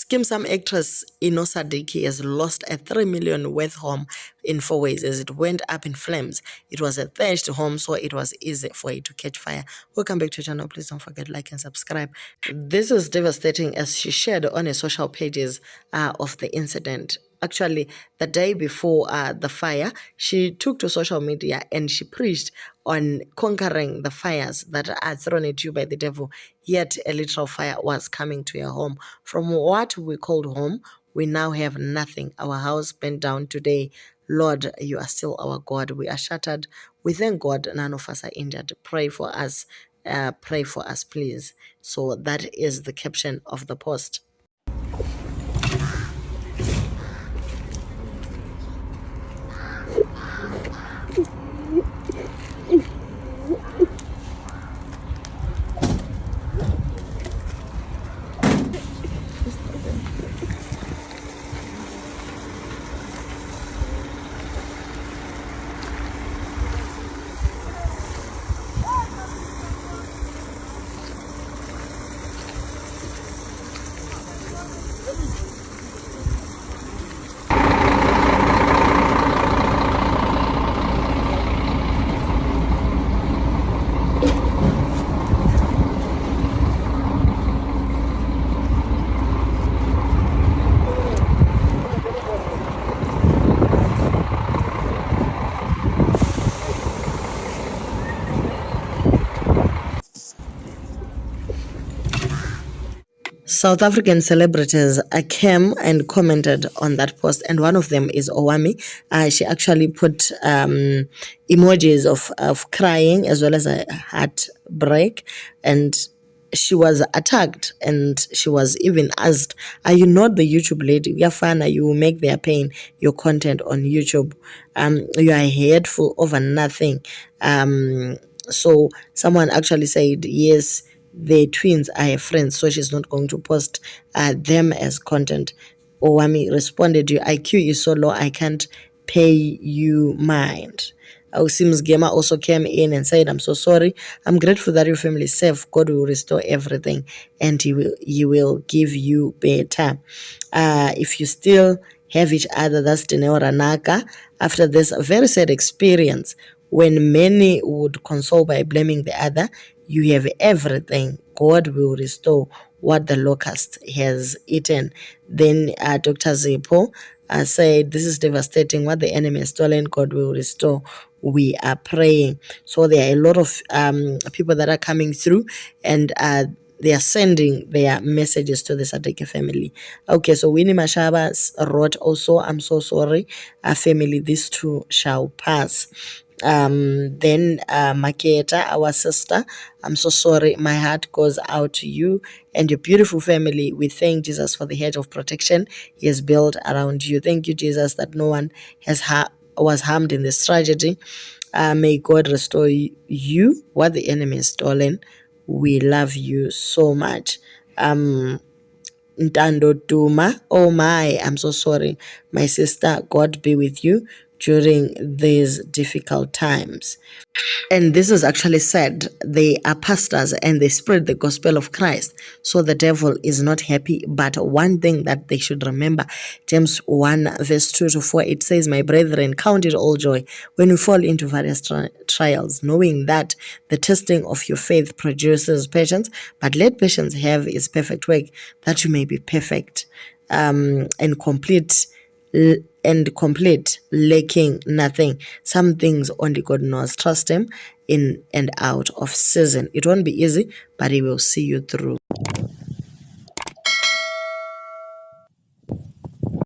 Skim Sam actress Inosa Diki has lost a 3 million worth home in 4 ways as it went up in flames. It was a thatched home, so it was easy for it to catch fire. Welcome back to the channel. Please don't forget to like and subscribe. This is devastating as she shared on her social pages of the incident. Actually, the day before the fire, she took to social media and she preached on conquering the fires that are thrown at you by the devil. Yet a literal fire was coming to your home. From what we called home, we now have nothing. Our house burned down today. Lord, you are still our God. We are shattered. We thank God none of us are injured. Pray for us. Pray for us, please. So that is the caption of the post. South African celebrities came and commented on that post, and one of them is Owami. She actually put emojis of crying as well as a heartbreak, and she was attacked, and she was even asked, are you not the YouTube lady? You're fine, you make their pain your content on YouTube. You are hateful over nothing. So someone actually said, yes, the twins are her friends, so she's not going to post them as content. Owami responded, your IQ is so low, I can't pay you mind. Sims Gamer also came in and said, I'm so sorry. I'm grateful that your family is safe. God will restore everything and he will give you better. If you still have each other, that's Dineo Ranaka. After this very sad experience, when many would console by blaming the other, you have everything. God will restore what the locust has eaten. Then Dr. Zippo said, this is devastating. What the enemy has stolen, God will restore. We are praying. So there are a lot of people that are coming through, and they are sending their messages to the Sadeke family. Okay, so Winnie Mashaba wrote also, I'm so sorry, family, this too shall pass. Then Maketa, our sister, I'm so sorry, my heart goes out to you and your beautiful family. We thank Jesus for the hedge of protection he has built around you. Thank you, Jesus, that no one was harmed in this tragedy. May God restore you what the enemy has stolen. We love you so much. Ntando Duma, oh my, I'm so sorry, my sister. God be with you during these difficult times. And this is actually said, they are pastors and they spread the gospel of Christ. So the devil is not happy. But one thing that they should remember, James 1 verse 2 to 4, it says, my brethren, count it all joy when you fall into various trials, knowing that the testing of your faith produces patience. But let patience have its perfect work, that you may be perfect and complete, lacking nothing. Some things only God knows. Trust him in and out of season. It won't be easy, but he will see you through.